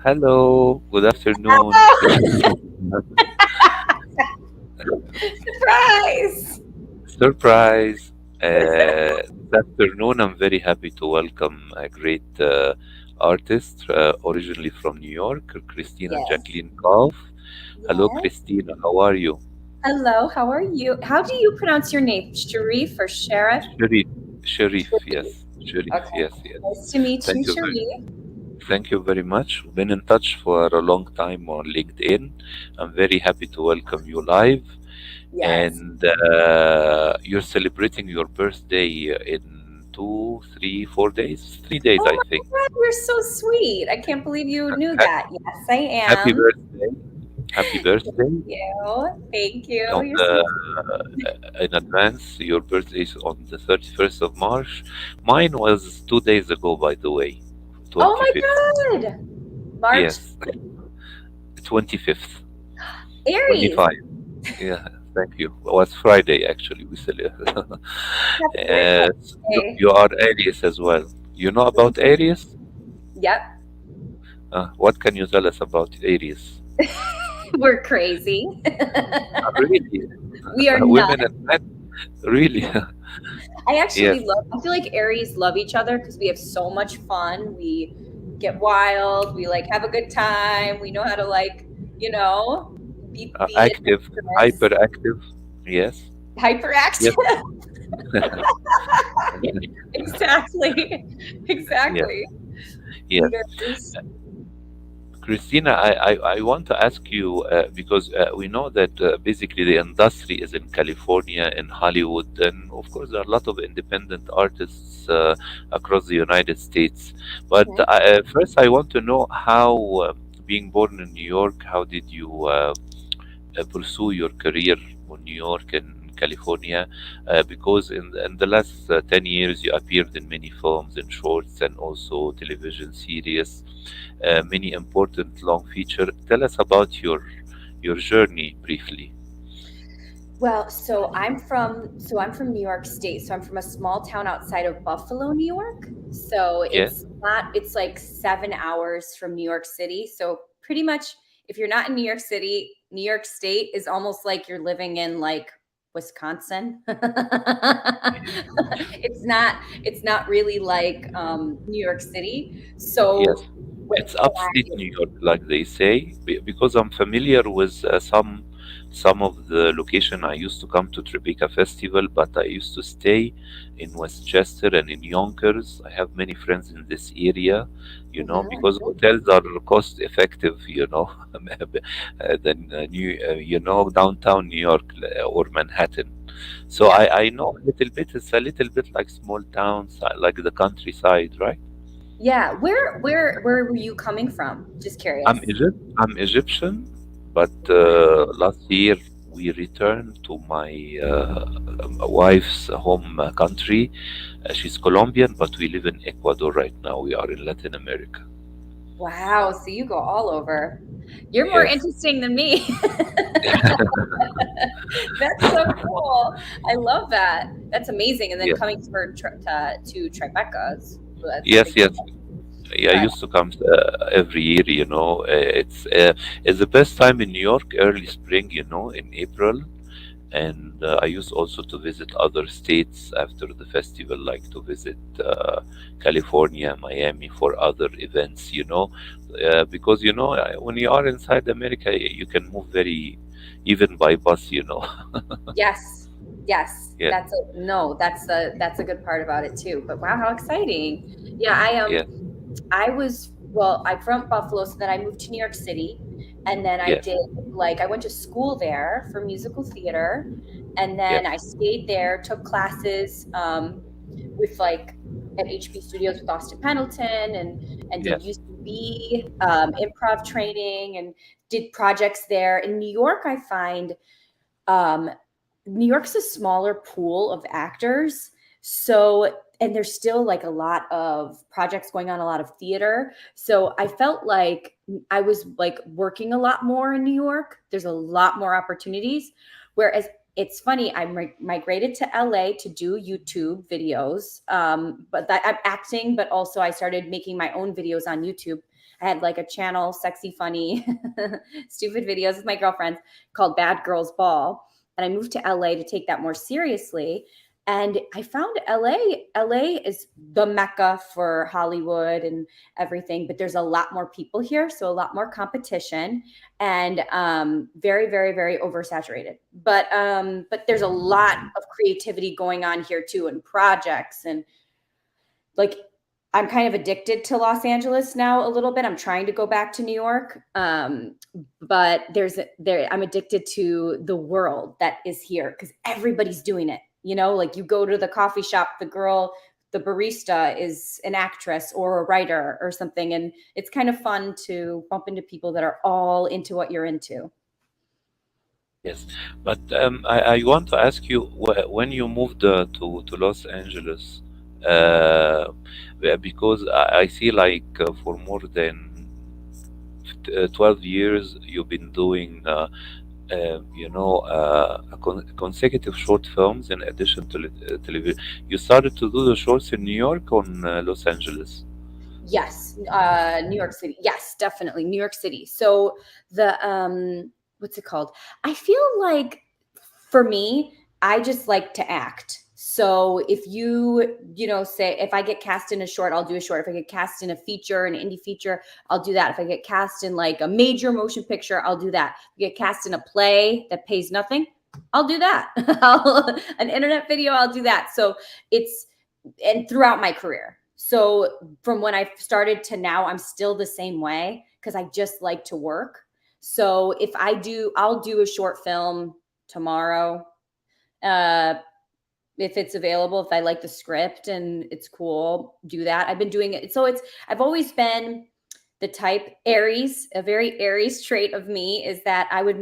Hello, good afternoon. Oh, surprise! Surprise. This afternoon, I'm very happy to welcome a great artist, originally from New York, Christina Yes. Jacquelyn Calph. Hello, Yes. Christina. How are you? Hello, how are you? How do you pronounce your name? Sharif or Sherif? Sherif. Sherif, Sharif. yes. Sherif, Okay. yes, yes. Nice to meet you, Thank you very, Sharif. thank you very much. We've been in touch for a long time on LinkedIn. I'm very happy to welcome you live. Yes. And you're celebrating your birthday in 2, 3, 4 days. 3 days, Oh I my think. God, you're so sweet. I can't believe you knew Ha- that. Yes, I Happy am. birthday! Happy birthday! Thank you. Thank you. On You're so the sweet. in advance, your birthday is on the 31st of March. Mine was 2 days ago, by the way, Oh 25th. my God. March Yes, 25th, Aries. 25. Yeah, thank you. Well, it's Friday actually. We celebrate. Happy birthday. You are Aries as well. You know about Mhm. Aries? Yep. What can you tell us about Aries? We're crazy. Really? We are Women nuts. and men? Really? I Yes. actually love, I feel like Aries love each other because we have so much fun. We get wild. We like have a good time. We know how to like, you know, be Active, adventurous, hyperactive. Yes. Yes. hyperactive. Exactly. Yes. Exactly. Yes. Leaders. Christina, I want to ask you because we know that basically the industry is in California, in Hollywood, and of course there are a lot of independent artists across the United States. But Mhm. first, I want to know how, being born in New York, how did you pursue your career in New York and California? Because in the last 10 years, you appeared in many films and shorts and also television series, many important long feature. Tell us about your journey briefly. Well, so I'm from New York State. So I'm from a small town outside of Buffalo, New York. So Yes. it's like 7 hours from New York City. So pretty much if you're not in New York City, New York State is almost like you're living in like Wisconsin. It's not really like New York City. Yes. So It's when upstate New York, like they say, because I'm familiar with some of the location. I used to come to Tribeca Festival, but I used to stay in Westchester and in Yonkers. I have many friends in this area, Mhm. because hotels are cost effective, than downtown New York or Manhattan. So Yeah. I know a little bit. It's a little bit like small towns, like the countryside, right? Yeah. Where were you coming from? Just curious. I'm Egyptian, but last year we returned to my wife's home country. She's Colombian, but we live in Ecuador right now. We are in Latin America. Wow, so you go all over. You're more Yes. interesting than me. That's so cool. I love that. That's amazing. And then Yes. coming to Tribeca's, that's a Yes. big Yes. Yeah, I right. used to come every year. It's the best time in New York, early spring. In April. And I used also to visit other states after the festival, like to visit California, Miami for other events, because when you are inside America, you can move very, even by bus. Yes. Yes. Yeah, That's a no, that's a good part about it too. But wow, how exciting. Yeah, yeah, I'm from Buffalo, so then I moved to New York City and then yes, I went to school there for musical theater and then yes, I stayed there, took classes with like at HB Studios with Austin Pendleton and did yes, UCB improv training and did projects there. In New York, I find um, New York's a smaller pool of actors. So, and there's still like a lot of projects going on, a lot of theater. So I felt like I was like working a lot more in New York. There's a lot more opportunities. Whereas it's funny, I migrated to LA to do YouTube videos. But that I'm acting, but also I started making my own videos on YouTube. I had like a channel, sexy, funny, stupid videos with my girlfriends called Bad Girls Ball. And I moved to LA to take that more seriously. And I found LA is the mecca for Hollywood and everything, but there's a lot more people here. So a lot more competition and very, very, very oversaturated. But there's a lot of creativity going on here too, and projects and like I'm kind of addicted to Los Angeles now a little bit. I'm trying to go back to New York. But I'm addicted to the world that is here because everybody's doing it. You know, like you go to the coffee shop, the barista is an actress or a writer or something. And it's kind of fun to bump into people that are all into what you're into. Yes, but I want to ask you when you moved to Los Angeles, because I see like for more than 12 years you've been doing consecutive short films in addition to television. You started to do the shorts in New York or in Los Angeles? Yes, New York City. Yes, definitely New York City. So the what's it called? I feel like for me, I just like to act. So if say if I get cast in a short, I'll do a short. If I get cast in a feature, an indie feature, I'll do that. If I get cast in like a major motion picture, I'll do that. If I get cast in a play that pays nothing, I'll do that. An internet video, I'll do that. So and throughout my career. So from when I started to now, I'm still the same way because I just like to work. So I'll do a short film tomorrow. If it's available, if I like the script and it's cool, do that. I've been doing it. So I've always been the type Aries, a very Aries trait of me is that I would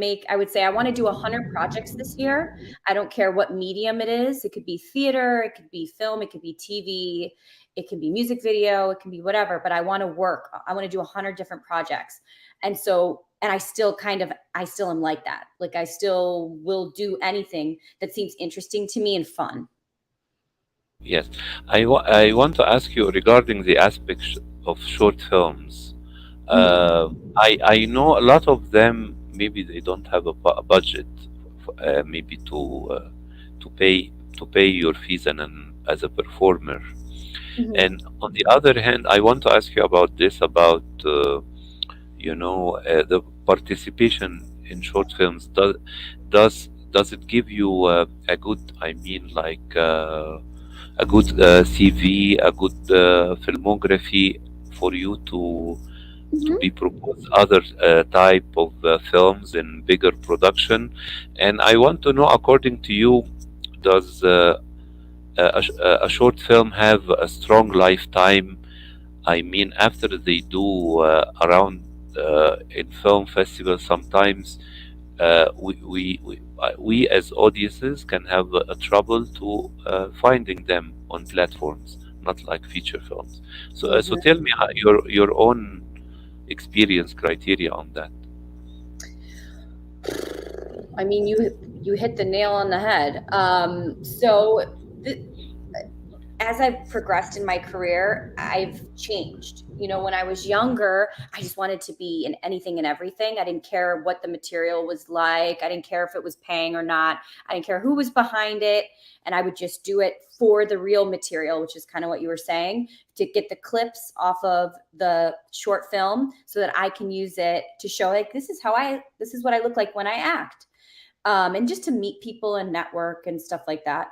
say I want to do 100 projects this year. I don't care what medium it is. It could be theater, it could be film, it could be TV, it can be music video, it can be whatever, but I want to work. I want to do 100 different projects. And I still am like that. Like I still will do anything that seems interesting to me and fun. Yes, I want to ask you regarding the aspects of short films. I know a lot of them. Maybe they don't have a budget, maybe to pay your fees as a performer. Mm-hmm. And on the other hand, I want to ask you about this about the participation in short films. Does it give you a good? I mean, like. A good CV, a good filmography for you to be proposed other type of films in bigger production. And I want to know, according to you, does a short film have a strong lifetime? I mean, after they do around in film festivals, sometimes we as audiences can have a trouble to finding them on platforms, not like feature films. So tell me your own experience criteria on that. I mean, you hit the nail on the head. As I've progressed in my career, I've changed. You know, when I was younger, I just wanted to be in anything and everything. I didn't care what the material was like. I didn't care if it was paying or not. I didn't care who was behind it. And I would just do it for the real material, which is kind of what you were saying, to get the clips off of the short film so that I can use it to show like, this is what I look like when I act. And just to meet people and network and stuff like that.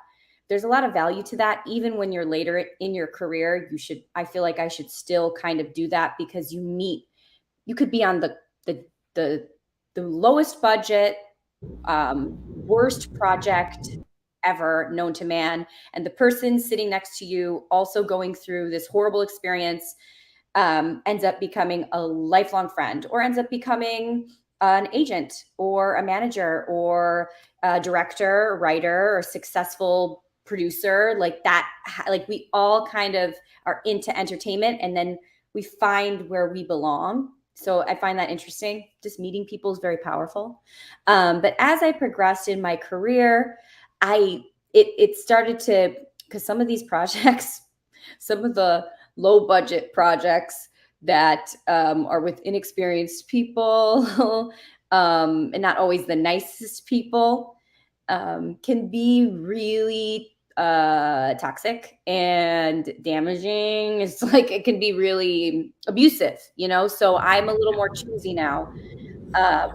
There's a lot of value to that. Even when you're later in your career, I feel like I should still kind of do that because you could be on the lowest budget, worst project ever known to man. And the person sitting next to you also going through this horrible experience ends up becoming a lifelong friend or ends up becoming an agent or a manager or a director, writer, or successful producer like that. Like we all kind of are into entertainment and then we find where we belong. So I find that interesting. Just meeting people is very powerful. But as I progressed in my career, it started to, because some of these projects, some of the low budget projects that are with inexperienced people and not always the nicest people can be really toxic and damaging. It's like it can be really abusive, you know? So I'm a little more choosy now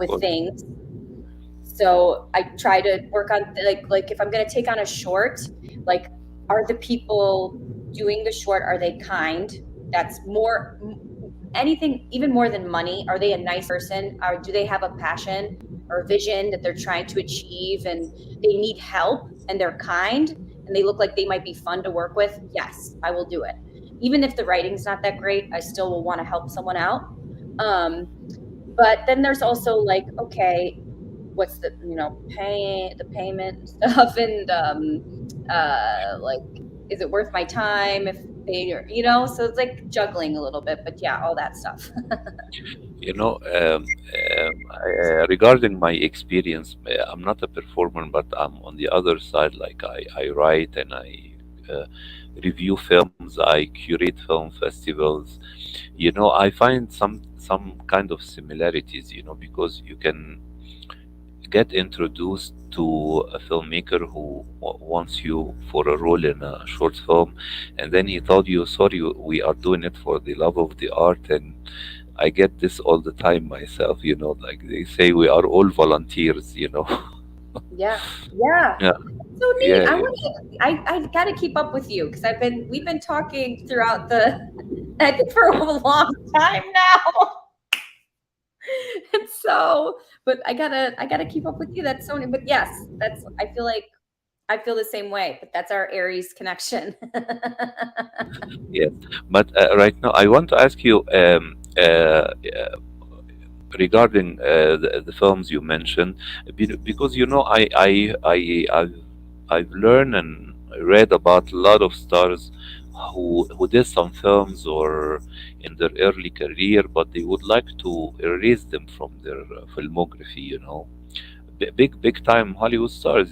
Of with course. things. So I try to work on like if I'm going to take on a short, like are the people doing the short, are they kind? That's more anything even more than money. Are they a nice person? Or do they have a passion or vision that they're trying to achieve and they need help and they're kind and they look like they might be fun to work with? Yes, I will do it. Even if the writing's not that great, I still will want to help someone out. Um, but then there's also like, okay, what's the paying the payment and stuff and like is it worth my time if they are, so it's like juggling a little bit, but yeah, all that stuff. You know, regarding my experience, I'm not a performer, but I'm on the other side. Like I write and I uh, review films, I curate film festivals. You know, I find some kind of similarities. You know, because you can get introduced to a filmmaker who wants you for a role in a short film, and then he told you, "Sorry, we are doing it for the love of the art." And I get this all the time myself. You know, like they say, we are all volunteers. You know. Yeah, yeah. Yeah, So neat. yeah, I yeah, want to. I got to keep up with you because we've been talking throughout the I think for a long time now. And so, but I gotta keep up with you. That's so neat. But yes, that's I feel like I feel the same way. But that's our Aries connection. yeah. But right now, I want to ask you regarding the films you mentioned, because you know, I've learned and read about a lot of stars who did some films or in their early career, but they would like to erase them from their filmography. You know, big time Hollywood stars,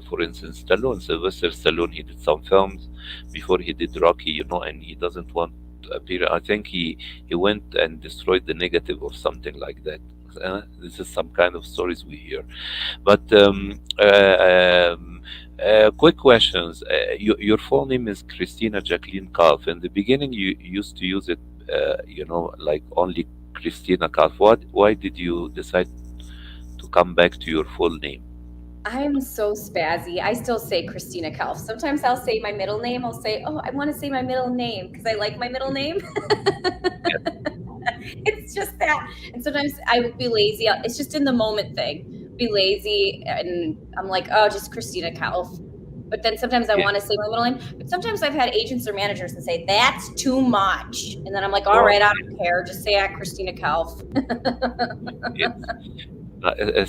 for instance, Stallone, Sylvester Stallone. He did some films before he did Rocky, you know, and he doesn't want to appear. I think he went and destroyed the negative or something like that. This is some kind of stories we hear. But quick questions. Your full name is Christina Jacquelyn Calph. In the beginning, you used to use it, you know, like only Christina Calph. Why did you decide to come back to your full name? I'm so spazzy. I still say Christina Calph. Sometimes I'll say my middle name. I'll say, "Oh, I want to say my middle name because I like my middle name." Yeah. It's just that. And sometimes I will be lazy. It's just in the moment thing. Be lazy, and I'm like, "Oh, just Christina Calph." But then sometimes I Yeah. want to say my middle name. But sometimes I've had agents or managers that say that's too much, and then I'm like, "All Wow. right, I don't care. Just say Christina Calph." Yes.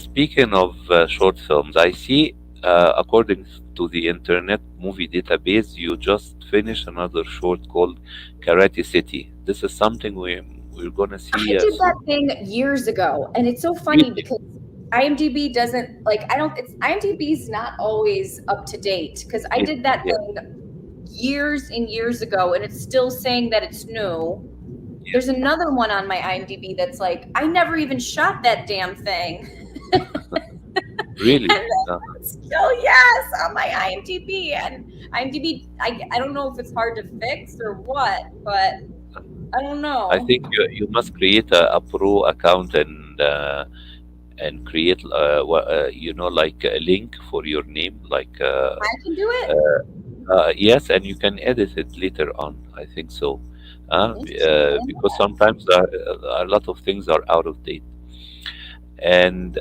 Speaking of short films, I see, according to the Internet Movie Database, you just finished another short called Karate City. This is something we're gonna I see did that soon. thing years ago, and it's so funny Really? because IMDb doesn't like I don't it's IMDb's not always up to date because I Yeah. did that Yeah. thing years and years ago and it's still saying that it's new. Yeah. There's another one on my IMDb that's like I never even shot that damn thing. Really? And Uh, it's still yes on my IMDb and IMDb I don't know if it's hard to fix or what, but I don't I know. think you must create a pro account and create you know, like a link for your name, like I can do it. uh, yes, and you can edit it later on. I think so, Interesting. I didn't know because sometimes a lot of things are out of date. And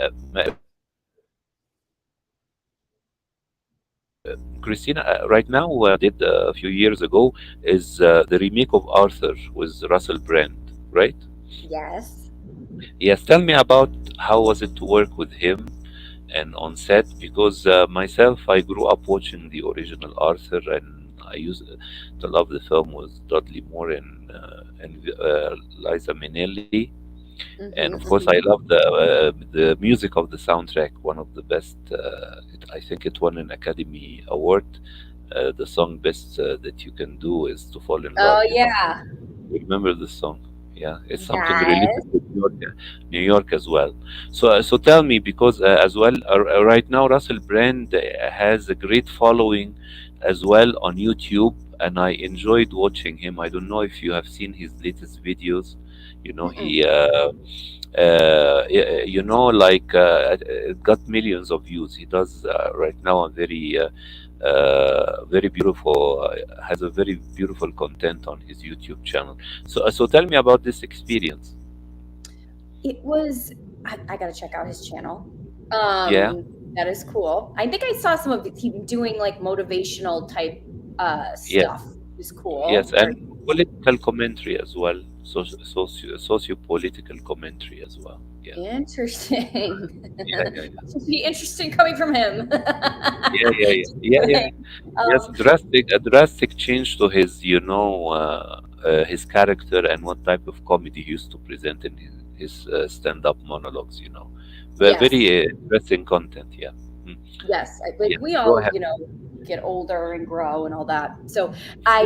Christina, right now, what you did a few years ago is the remake of Arthur with Russell Brand, right? that. Yes. Yes, tell me about how was it to work with him and on set, because myself, I grew up watching the original Arthur, and I used to love the film with Dudley Moore and Liza Minnelli, and of course I Hmm. love the music of the soundtrack, one of the best. I think it won an Academy Award. The song "Best That You Can Do" is "To Fall in Oh Love." You know. yeah. remember the song. Yeah, it's something Yes. related to New York as well. So tell me, because as well, right now Russell Brand has a great following as well on YouTube, and I enjoyed watching him. I don't know if you have seen his latest videos. You know, Mm-mm. like it got millions of views. He does right now a very beautiful, has a very beautiful content on his YouTube channel. So tell me about this experience. It was I gotta check out his channel. Yeah, That is cool. I think I saw some of him doing like motivational type yes, stuff. It was yes, cool. Very and political commentary as well. Socio-political commentary as well. Yeah, interesting. yeah, yeah, yeah, Should be interesting coming from him. yeah, yeah, yeah, Just yeah, yeah. kidding. Yes, Um, a drastic change to his, his character and what type of comedy he used to present in his stand-up monologues. yes, Very interesting content. Yeah. Mm. yes. Like Yeah. we Go all, ahead. get older and grow and all that. So I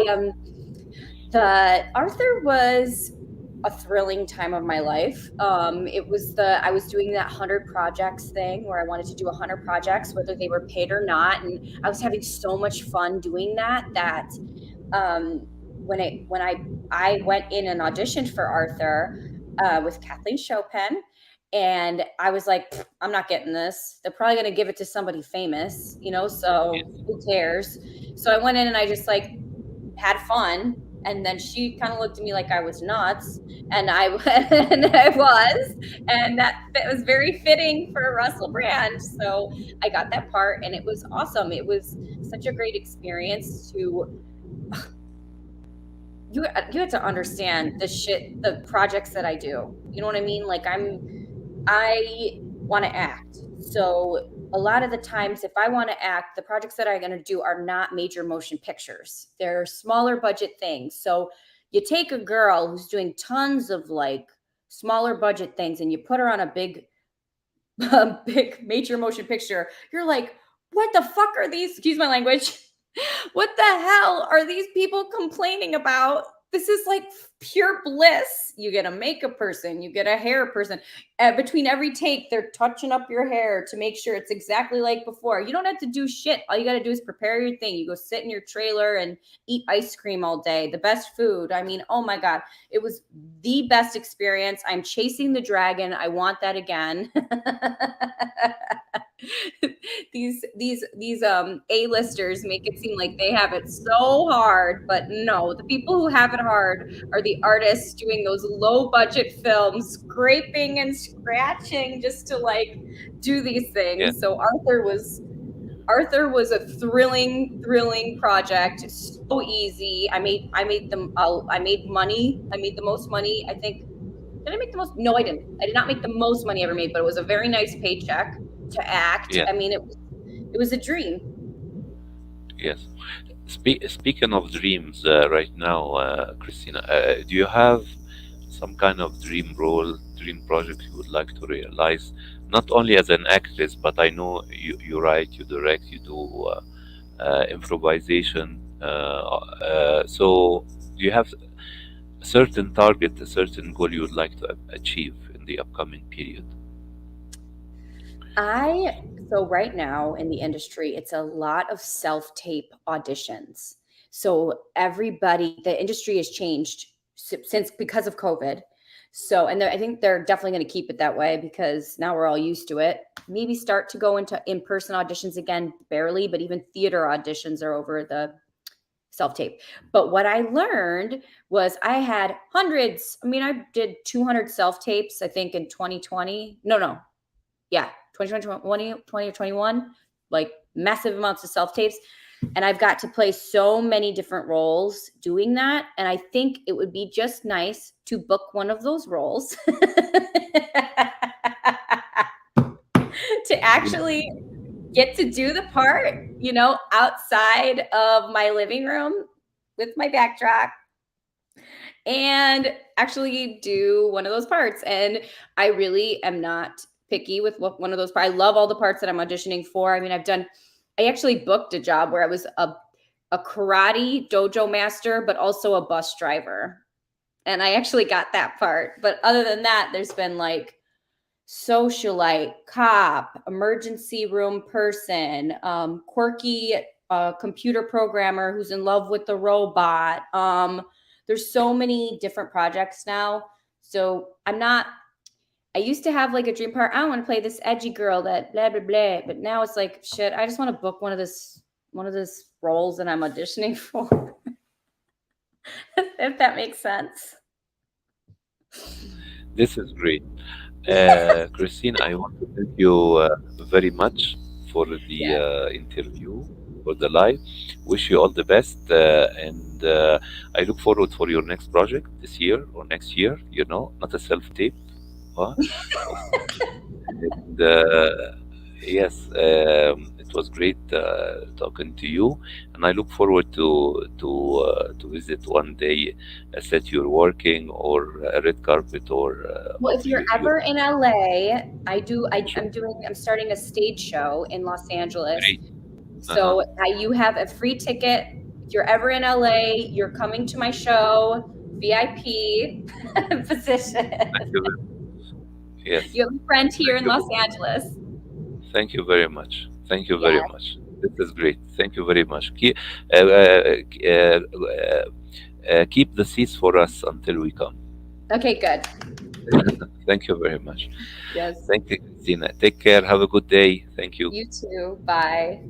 the Arthur was a thrilling time of my life. It was I was doing that 100 projects thing where I wanted to do 100 projects, whether they were paid or not, and I was having so much fun doing that. Um, when I went in and auditioned for Arthur with Kathleen Chopin, and I was like, I'm not getting this. They're probably going to give it to somebody famous, so Yes. who cares? So I went in and I just like had fun. And then she kind of looked at me like I was nuts, and I and I was, and that was very fitting for Russell Brand. So I got that part, and it was awesome. It was such a great experience to you had to understand the projects that I do. You know what I mean? Like I want to act. So a lot of the times, if I want to act, the projects that I'm going to do are not major motion pictures. They're smaller budget things. So you take a girl who's doing tons of like smaller budget things and you put her on a big, a big major motion picture. You're like, what the fuck are these? Excuse my language. What the hell are these people complaining about? This is like pure bliss. You get a makeup person, you get a hair person. Between every take, they're touching up your hair to make sure it's exactly like before. You don't have to do shit. All you got to do is prepare your thing. You go sit in your trailer and eat ice cream all day, the best food. I mean, oh my God, it was the best experience. I'm chasing the dragon. I want that again. These A-listers make it seem like they have it so hard, but no, the people who have it hard are the artists doing those low budget films, scraping and scratching just to like do these Yeah. things. So Arthur was a thrilling project. So easy. I made money. I made the most money. I think, did I make the most? No, I didn't. I did not make the most money I ever made, but it was a very nice paycheck to act. Yeah. I mean, it was a dream. Yes. Speaking of dreams, right now, Christina, do you have some kind of dream role, dream project you would like to realize? Not only as an actress, but I know you write, you direct, you do improvisation. So, do you have a certain target, a certain goal you would like to achieve in the upcoming period? So right now in the industry, it's a lot of self-tape auditions. So the industry has changed since because of COVID. So, and I think they're definitely going to keep it that way because now we're all used to it. Maybe start to go into in-person auditions again, barely, but even theater auditions are over the self-tape. But what I learned was I had hundreds. I mean, I did 200 self-tapes, I think in 2020. No, yeah, 2020 or 21, like massive amounts of self tapes. And I've got to play so many different roles doing that. And I think it would be just nice to book one of those roles to actually get to do the part, outside of my living room with my backdrop and actually do one of those parts. And I really am not picky with what one of those parts. I love all the parts that I'm auditioning for. I mean, I actually booked a job where I was a karate dojo master, but also a bus driver. and I actually got that part. But other than that, there's been like socialite, cop, emergency room person, quirky computer programmer who's in love with the robot. There's so many different projects now. So I used to have like a dream part. I want to play this edgy girl that blah blah blah. But now it's like shit. I just want to book one of those roles that I'm auditioning for. If that makes sense. This is great. Christine, I want to thank you very much for the Yeah. interview, for the live. Wish you all the best, and I look forward for your next project this year or next year. Not a self-tape, huh? Of course. And yes, it was great talking to you, and I look forward to visit one day a set you're working or a red carpet or Well, of if you're your ever in LA, sure. I'm starting a stage show in Los Angeles. Great. Uh-huh. So you have a free ticket. If you're ever in LA, you're coming to my show, VIP position. Thank you. Yes. You have a friend here Thank in Los you. Angeles. Thank you very much. Thank you Yeah. very much. This is great. Thank you very much. Keep the seats for us until we come. Okay, good. Thank you very much. Yes. Thank you, Christina. Take care. Have a good day. Thank you. You too. Bye.